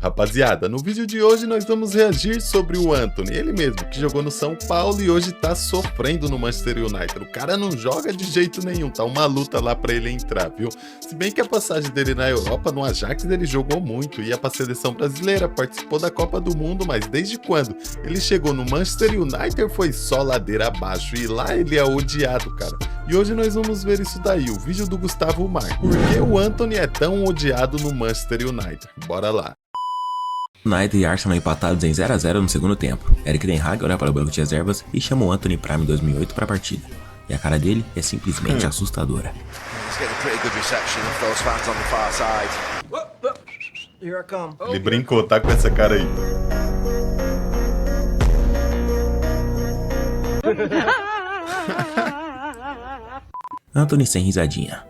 Rapaziada, no vídeo de hoje nós vamos reagir sobre o Antony, ele mesmo, que jogou no São Paulo e hoje tá sofrendo no Manchester United. O cara não joga de jeito nenhum, tá uma luta lá pra ele entrar, viu? Se bem que a passagem dele na Europa, no Ajax, ele jogou muito, ia pra seleção brasileira, participou da Copa do Mundo, mas desde quando ele chegou no Manchester United foi só ladeira abaixo e lá ele é odiado, cara. E hoje nós vamos ver isso daí, o vídeo do Gustavo Marques. Por que o Antony é tão odiado no Manchester United? Bora lá. United e Arsenal empatados em 0 a 0 no segundo tempo. Erik ten Hag olha para o banco de reservas e chama o Antony Prime em 2008 para a partida. E a cara dele é simplesmente assustadora. Ele brincou, tá com essa cara aí. Antony sem risadinha.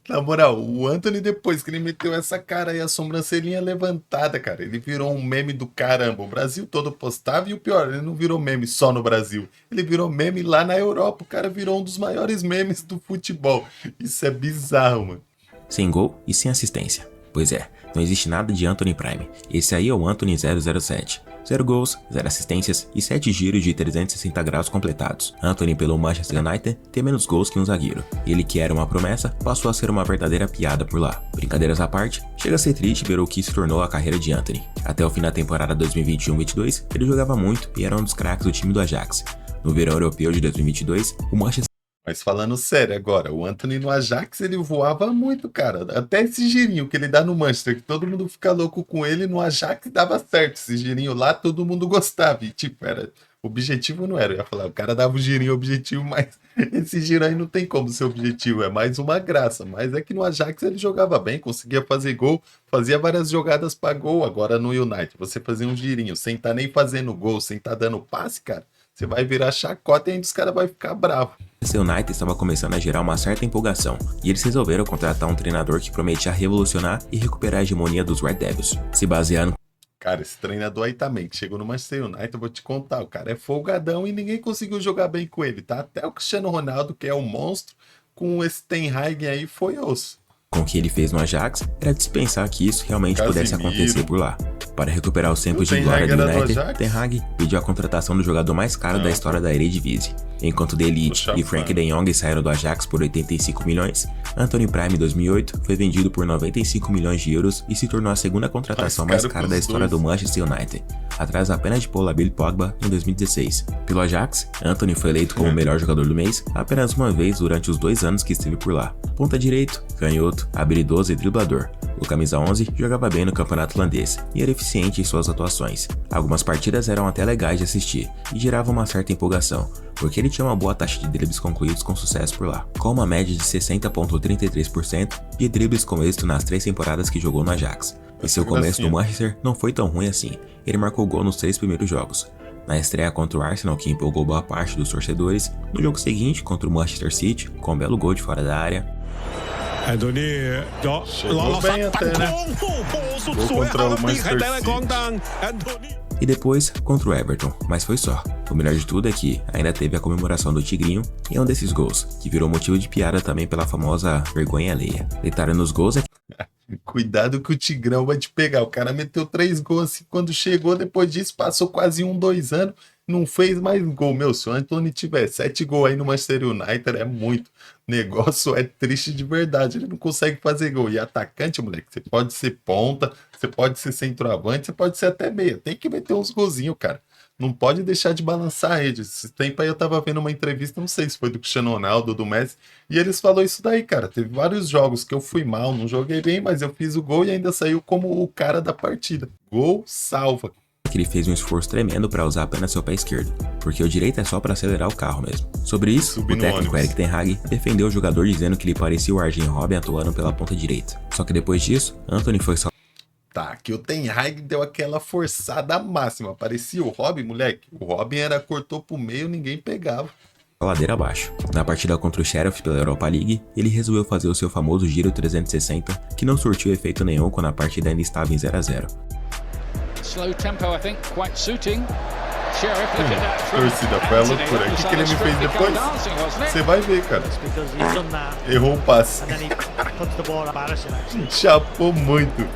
Na moral, o Antony, depois que ele meteu essa cara aí, a sobrancelhinha levantada, cara, ele virou um meme do caramba. O Brasil todo postava e o pior, ele não virou meme só no Brasil. Ele virou meme lá na Europa. O cara virou um dos maiores memes do futebol. Isso é bizarro, mano. Sem gol e sem assistência. Pois é, não existe nada de Antony Prime. Esse aí é o Antony 007. 0 gols, 0 assistências e 7 giros de 360 graus completados. Antony pelo Manchester United tem menos gols que um zagueiro. Ele que era uma promessa, passou a ser uma verdadeira piada por lá. Brincadeiras à parte, chega a ser triste ver o que se tornou a carreira de Antony. Até o fim da temporada 2021-22, ele jogava muito e era um dos craques do time do Ajax. No verão europeu de 2022, o Manchester... Mas falando sério agora, o Antony no Ajax ele voava muito, cara. Até esse girinho que ele dá no Manchester, que todo mundo fica louco com ele, no Ajax dava certo. Esse girinho lá todo mundo gostava. E tipo, era... objetivo não era. Eu ia falar, o cara dava o girinho objetivo, mas esse giro aí não tem como ser objetivo. É mais uma graça. Mas é que no Ajax ele jogava bem, conseguia fazer gol, fazia várias jogadas pra gol. Agora no United, você fazia um girinho sem tá nem fazendo gol, sem tá dando passe, cara. Você vai virar chacota e ainda os caras vão ficar bravos. O United estava começando a gerar uma certa empolgação, e eles resolveram contratar um treinador que prometia revolucionar e recuperar a hegemonia dos Red Devils, se baseando... Cara, esse treinador aí também, que chegou no Manchester United, eu vou te contar, o cara é folgadão e ninguém conseguiu jogar bem com ele, tá? Até o Cristiano Ronaldo, que é um monstro, com esse ten Hag aí foi osso. Com o que ele fez no Ajax, era de se pensar que isso realmente pudesse acontecer por lá. Para recuperar os tempos de glória do United, ten Hag pediu a contratação do jogador mais caro da história da Eredivisie. Enquanto De Ligt e Frank de Jong saíram do Ajax por 85 milhões, Antony Prime em 2008 foi vendido por 95 milhões de euros e se tornou a segunda contratação mais cara da história do Manchester United, atrás apenas de Paul Bill Pogba em 2016. Pelo Ajax, Antony foi eleito como o melhor jogador do mês apenas uma vez durante os 2 anos que esteve por lá. Ponta direito, canhoto, habilidoso e driblador. O camisa 11 jogava bem no campeonato holandês e era eficiente em suas atuações. Algumas partidas eram até legais de assistir e geravam uma certa empolgação, porque ele tinha uma boa taxa de dribles concluídos com sucesso por lá, com uma média de 60,33% de dribles com êxito nas 3 temporadas que jogou no Ajax. E seu começo no Manchester não foi tão ruim assim, ele marcou gol nos 3 primeiros jogos. Na estreia contra o Arsenal, que empolgou boa parte dos torcedores, no jogo seguinte contra o Manchester City, com um belo gol de fora da área. Chegou bem até, né? Gol contra o Manchester City. E depois contra o Everton, mas foi só. O melhor de tudo é que ainda teve a comemoração do Tigrinho em um desses gols, que virou motivo de piada também pela famosa vergonha alheia. Detalhe nos gols é que... Cuidado que o Tigrão vai te pegar. O cara meteu 3 gols assim, quando chegou, depois disso passou quase 2 anos, não fez mais gol. Meu, se o Antony tiver 7 gols aí no Manchester United, é muito. O negócio é triste de verdade, ele não consegue fazer gol. E atacante, moleque, você pode ser ponta, você pode ser centroavante, você pode ser até meia. Tem que meter uns golzinhos, cara. Não pode deixar de balançar a rede. Esse tempo aí eu tava vendo uma entrevista, não sei se foi do Cristiano Ronaldo, do Messi, e eles falaram isso daí, cara. Teve vários jogos que eu fui mal, não joguei bem, mas eu fiz o gol e ainda saiu como o cara da partida. Gol salva. Ele fez um esforço tremendo para usar apenas seu pé esquerdo, porque o direito é só para acelerar o carro mesmo. Sobre isso, o técnico Erik ten Hag defendeu o jogador dizendo que ele parecia o Arjen Robben atuando pela ponta direita. Só que depois disso, Antony foi só... Tá, que o ten Hag deu aquela forçada máxima, parecia o Robben, moleque. O Robben cortou pro meio, ninguém pegava. Ladeira abaixo. Na partida contra o Sheriff pela Europa League, ele resolveu fazer o seu famoso giro 360, que não surtiu efeito nenhum quando a partida ainda estava em 0 a 0. Slow tempo, I think, quite suiting. Sheriff, look at that. Torcida foi a loucura. O que ele me fez depois? Você vai ver, cara. Errou o passe. Chapou muito.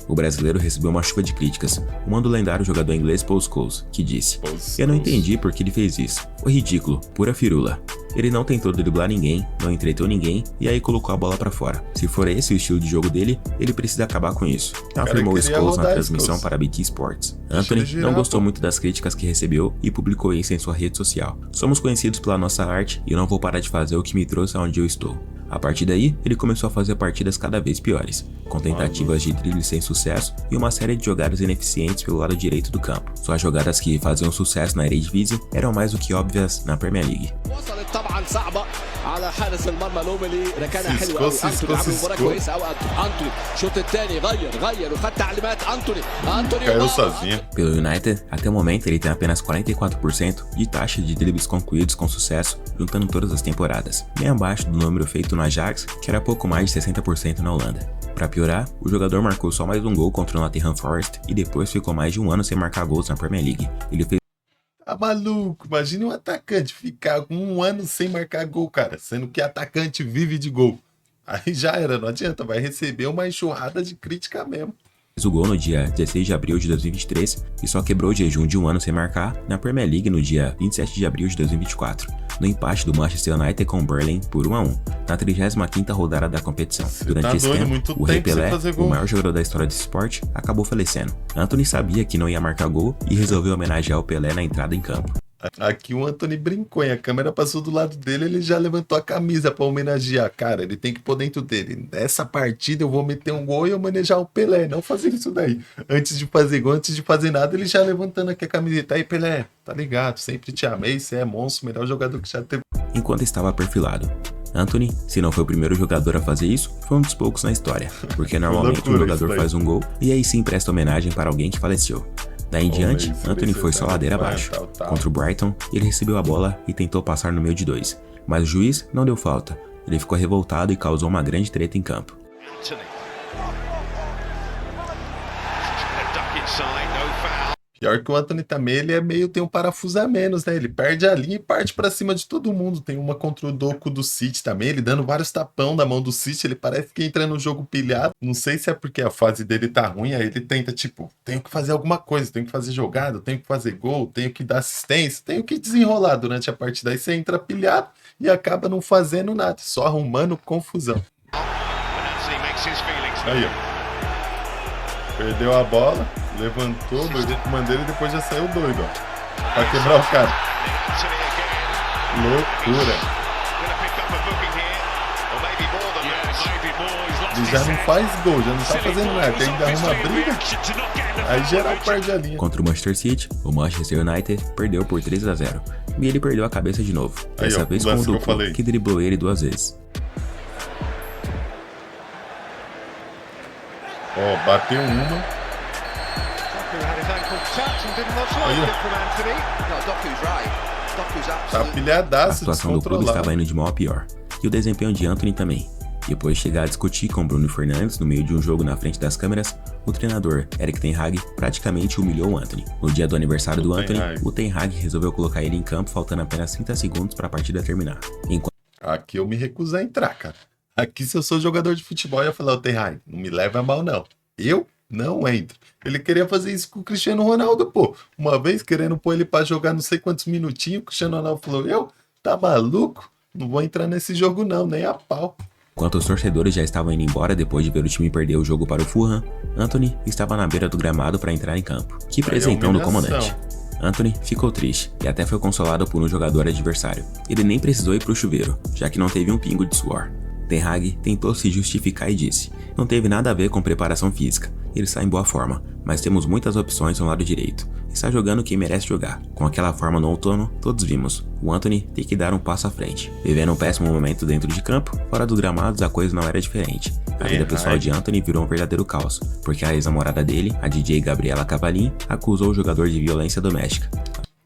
O brasileiro recebeu uma chuva de críticas, uma do lendário jogador inglês Paul Scholes, que disse: "Eu não entendi por que ele fez isso. Foi ridículo, pura firula. Ele não tentou driblar ninguém, não entreteu ninguém e aí colocou a bola pra fora. Se for esse o estilo de jogo dele, ele precisa acabar com isso", afirmou Scholes na transmissão para BT Sports. Anthony não gostou muito das críticas que recebeu e publicou isso em sua rede social. "Somos conhecidos pela nossa arte e eu não vou parar de fazer o que me trouxe aonde eu estou." A partir daí, ele começou a fazer partidas cada vez piores, com tentativas de drible sem sucesso e uma série de jogadas ineficientes pelo lado direito do campo. Suas jogadas que faziam sucesso na Eredivisie eram mais do que óbvias na Premier League. Caiu sozinho. Pelo United, até o momento ele tem apenas 44% de taxa de dribles concluídos com sucesso, juntando todas as temporadas, bem abaixo do número feito no Ajax, que era pouco mais de 60% na Holanda. Para piorar, o jogador marcou só mais um gol contra o Nottingham Forest e depois ficou mais de um ano sem marcar gols na Premier League. Ele fez Tá maluco? Imagine um atacante ficar um ano sem marcar gol, cara, sendo que atacante vive de gol. Aí já era, não adianta, vai receber uma enxurrada de crítica mesmo. o gol no dia 16 de abril de 2023 e só quebrou o jejum de um ano sem marcar na Premier League no dia 27 de abril de 2024, no empate do Manchester United com o Burnley por 1-1, na 35ª rodada da competição. Durante esse tempo, o Rei Pelé, o maior jogador da história desse esporte, acabou falecendo. Anthony sabia que não ia marcar gol e resolveu homenagear o Pelé na entrada em campo. Aqui o Anthony brincou, e a câmera passou do lado dele, ele já levantou a camisa pra homenagear. Cara, ele tem que pôr dentro dele: nessa partida eu vou meter um gol e homenagear o Pelé, não fazer isso daí. Antes de fazer gol, antes de fazer nada, ele já levantando aqui a camiseta. Aí, Pelé, tá ligado, sempre te amei, você é monstro, melhor jogador que já teve. Enquanto estava perfilado, Anthony, se não foi o primeiro jogador a fazer isso, foi um dos poucos na história, porque normalmente um jogador faz um gol e aí sim presta homenagem para alguém que faleceu. Daí em diante, Anthony foi só ladeira abaixo. Contra o Brighton, ele recebeu a bola e tentou passar no meio de dois, mas o juiz não deu falta. Ele ficou revoltado e causou uma grande treta em campo. Pior que o Anthony também, ele é meio, tem um parafuso a menos, né? Ele perde a linha e parte pra cima de todo mundo. Tem uma contra o Doku do City também, ele dando vários tapão na mão do City, ele parece que entra no jogo pilhado. Não sei se é porque a fase dele tá ruim, aí ele tenta, tipo, tenho que fazer alguma coisa, tenho que fazer jogada, tenho que fazer gol, tenho que dar assistência, tenho que desenrolar durante a partida. Aí você entra pilhado e acaba não fazendo nada, só arrumando confusão. Aí, ó. Perdeu a bola, levantou, doidou com o bandeira e depois já saiu doido, ó. Pra quebrar o cara. Loucura. Ele já não faz gol, já não tá fazendo nada, ainda arruma briga. Aí geral perde a linha. Contra o Manchester City, o Manchester United perdeu por 3-0. E ele perdeu a cabeça de novo. Dessa vez com o Doku, que driblou ele 2 vezes. Ó, bateu uma. Tá pilhadaço. A situação do clube estava indo de mal a pior. E o desempenho de Anthony também. Depois de chegar a discutir com Bruno Fernandes no meio de um jogo na frente das câmeras, o treinador Erik ten Hag praticamente humilhou o Anthony. No dia do aniversário do Anthony, o ten Hag resolveu colocar ele em campo faltando apenas 30 segundos para a partida terminar. Aqui eu me recuso a entrar, cara. Aqui, se eu sou jogador de futebol, eu ia falar: o ten Hag, não me leva a mal, não. Eu não entro. Ele queria fazer isso com o Cristiano Ronaldo, pô. Uma vez, querendo pôr ele pra jogar não sei quantos minutinhos, o Cristiano Ronaldo falou: tá maluco? Não vou entrar nesse jogo não, nem a pau. Enquanto os torcedores já estavam indo embora depois de ver o time perder o jogo para o Fulham, Anthony estava na beira do gramado para entrar em campo. Que presentão do comandante. Anthony ficou triste e até foi consolado por um jogador adversário. Ele nem precisou ir pro chuveiro, já que não teve um pingo de suor. Ten Hag tentou se justificar e disse: não teve nada a ver com preparação física, ele está em boa forma, mas temos muitas opções no lado direito. Está jogando quem merece jogar. Com aquela forma no outono, todos vimos. O Anthony tem que dar um passo à frente. Vivendo um péssimo momento dentro de campo, fora dos gramados a coisa não era diferente. A vida pessoal de Anthony virou um verdadeiro caos, porque a ex-namorada dele, a DJ Gabriela Cavallin, acusou o jogador de violência doméstica.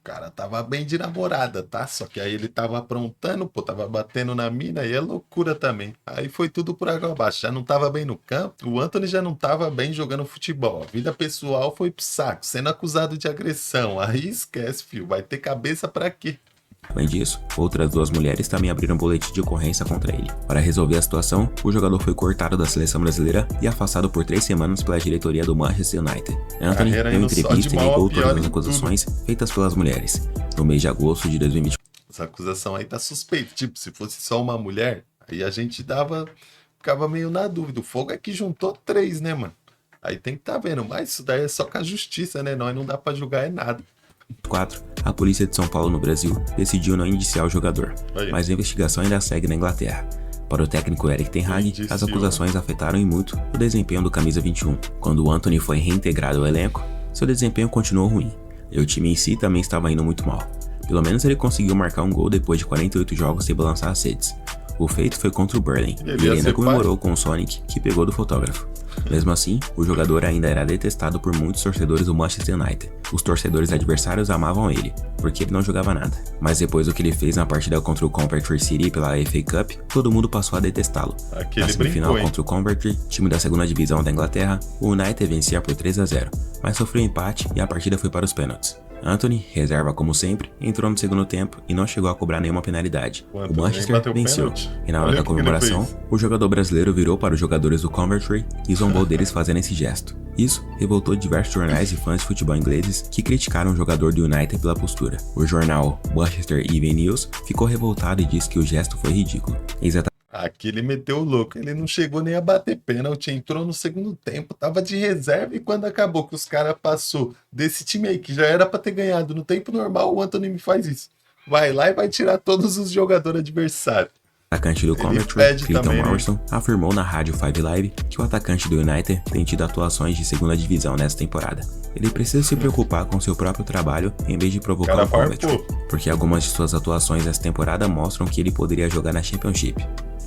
O cara tava bem de namorada, tá? Só que aí ele tava aprontando, pô, tava batendo na mina, e é loucura também. Aí foi tudo por água abaixo, já não tava bem no campo, o Anthony já não tava bem jogando futebol. A vida pessoal foi pro saco, sendo acusado de agressão. Aí esquece, filho, vai ter cabeça pra quê? Além disso, outras 2 mulheres também abriram boletim de ocorrência contra ele. Para resolver a situação, o jogador foi cortado da seleção brasileira e afastado por 3 semanas pela diretoria do Manchester United. Anthony deu entrevista e negou todas as acusações feitas pelas mulheres. No mês de agosto de 2020. Essa acusação aí tá suspeita. Tipo, se fosse só uma mulher, aí a gente ficava meio na dúvida. O fogo é que juntou 3, né, mano? Aí tem que tá vendo. Mas isso daí é só com a justiça, né? Não dá pra julgar nada. 4. A polícia de São Paulo, no Brasil, decidiu não indiciar o jogador, mas a investigação ainda segue na Inglaterra. Para o técnico Erik ten Hag, as acusações afetaram em muito o desempenho do camisa 21. Quando o Antony foi reintegrado ao elenco, seu desempenho continuou ruim, e o time em si também estava indo muito mal. Pelo menos ele conseguiu marcar um gol depois de 48 jogos sem balançar as redes. O feito foi contra o Burnley, e ele ainda comemorou com o Sonic, que pegou do fotógrafo. Mesmo assim, o jogador ainda era detestado por muitos torcedores do Manchester United. Os torcedores adversários amavam ele, porque ele não jogava nada. Mas depois do que ele fez na partida contra o Coventry City pela FA Cup, todo mundo passou a detestá-lo. Na semifinal contra o Coventry, time da segunda divisão da Inglaterra, o United vencia por 3-0, mas sofreu um empate e a partida foi para os pênaltis. Anthony, reserva como sempre, entrou no segundo tempo e não chegou a cobrar nenhuma penalidade. O Manchester venceu, e na hora da comemoração, o jogador brasileiro virou para os jogadores do Coventry e zombou deles fazendo esse gesto. Isso revoltou diversos jornais e fãs de futebol ingleses que criticaram o jogador do United pela postura. O jornal Manchester Evening News ficou revoltado e disse que o gesto foi ridículo. Aqui ele meteu o louco, ele não chegou nem a bater pênalti, entrou no segundo tempo, tava de reserva e quando acabou que os caras passou desse time aí, que já era pra ter ganhado no tempo normal, o Antony me faz isso. Vai lá e vai tirar todos os jogadores adversários. O atacante do Coventry, Clinton Morrison, afirmou na rádio 5 Live que o atacante do United tem tido atuações de segunda divisão nessa temporada. Ele precisa se preocupar com seu próprio trabalho em vez de provocar o Coventry, porque algumas de suas atuações nessa temporada mostram que ele poderia jogar na Championship,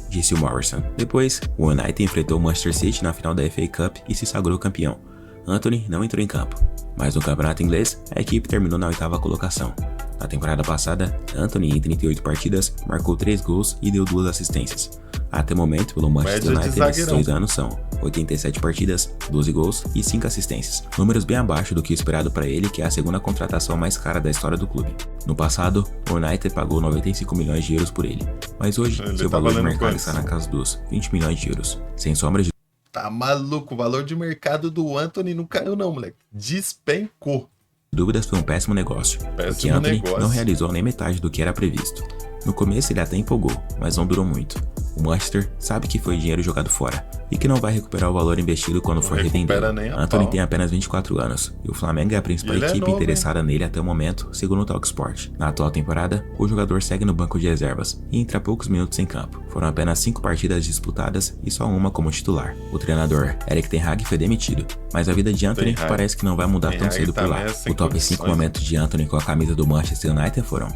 disse o Morrison. Depois, o United enfrentou o Manchester City na final da FA Cup e se sagrou campeão. Anthony não entrou em campo, mas no campeonato inglês, a equipe terminou na 8ª colocação. Na temporada passada, Anthony, em 38 partidas, marcou 3 gols e deu 2 assistências. Até o momento, pelo Manchester United, nesses 2 anos são 87 partidas, 12 gols e 5 assistências. Números bem abaixo do que o esperado para ele, que é a segunda contratação mais cara da história do clube. No passado, o United pagou 95 milhões de euros por ele, mas hoje, seu valor de mercado está na casa dos 20 milhões de euros, sem sombras de... Tá maluco, o valor de mercado do Antony não caiu não, moleque. Despencou. Dúvidas, foi um péssimo negócio, porque Anthony não realizou nem metade do que era previsto. No começo ele até empolgou, mas não durou muito. O Manchester sabe que foi dinheiro jogado fora e que não vai recuperar o valor investido quando for revendido. Anthony tem apenas 24 anos e o Flamengo é a principal equipe interessada nele até o momento, segundo o Talksport. Na atual temporada, o jogador segue no banco de reservas e entra poucos minutos em campo. Foram apenas 5 partidas disputadas e só uma como titular. O treinador Erik ten Hag foi demitido, mas a vida de Anthony parece que não vai mudar tão cedo por lá. O top 5 momentos de Anthony com a camisa do Manchester United foram: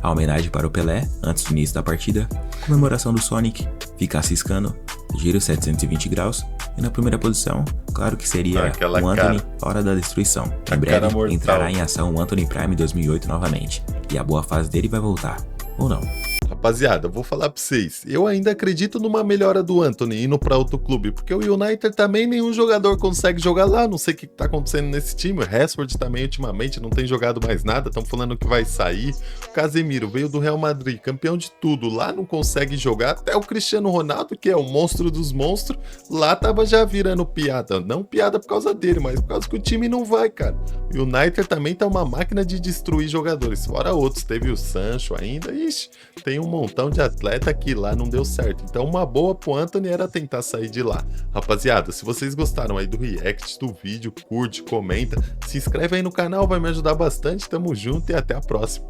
a homenagem para o Pelé, antes do início da partida, comemoração do Sonic, ficar ciscando, giro 720 graus, e na primeira posição, claro que seria o Anthony, hora da destruição. Em breve, entrará em ação o Anthony Prime 2008 novamente, e a boa fase dele vai voltar, ou não. Rapaziada, eu vou falar pra vocês, eu ainda acredito numa melhora do Antony indo pra outro clube, porque o United também nenhum jogador consegue jogar lá, não sei o que tá acontecendo nesse time, o Rashford também ultimamente não tem jogado mais nada, estão falando que vai sair, o Casemiro veio do Real Madrid, campeão de tudo, lá não consegue jogar, até o Cristiano Ronaldo, que é o monstro dos monstros, lá tava já virando piada, não piada por causa dele, mas por causa que o time não vai, cara. O United também tá uma máquina de destruir jogadores, fora outros, teve o Sancho ainda, ixi, tem um montão de atleta que lá não deu certo. Então uma boa pro Antony era tentar sair de lá. Rapaziada, se vocês gostaram aí do react do vídeo, curte, comenta, se inscreve aí no canal, vai me ajudar bastante. Tamo junto e até a próxima.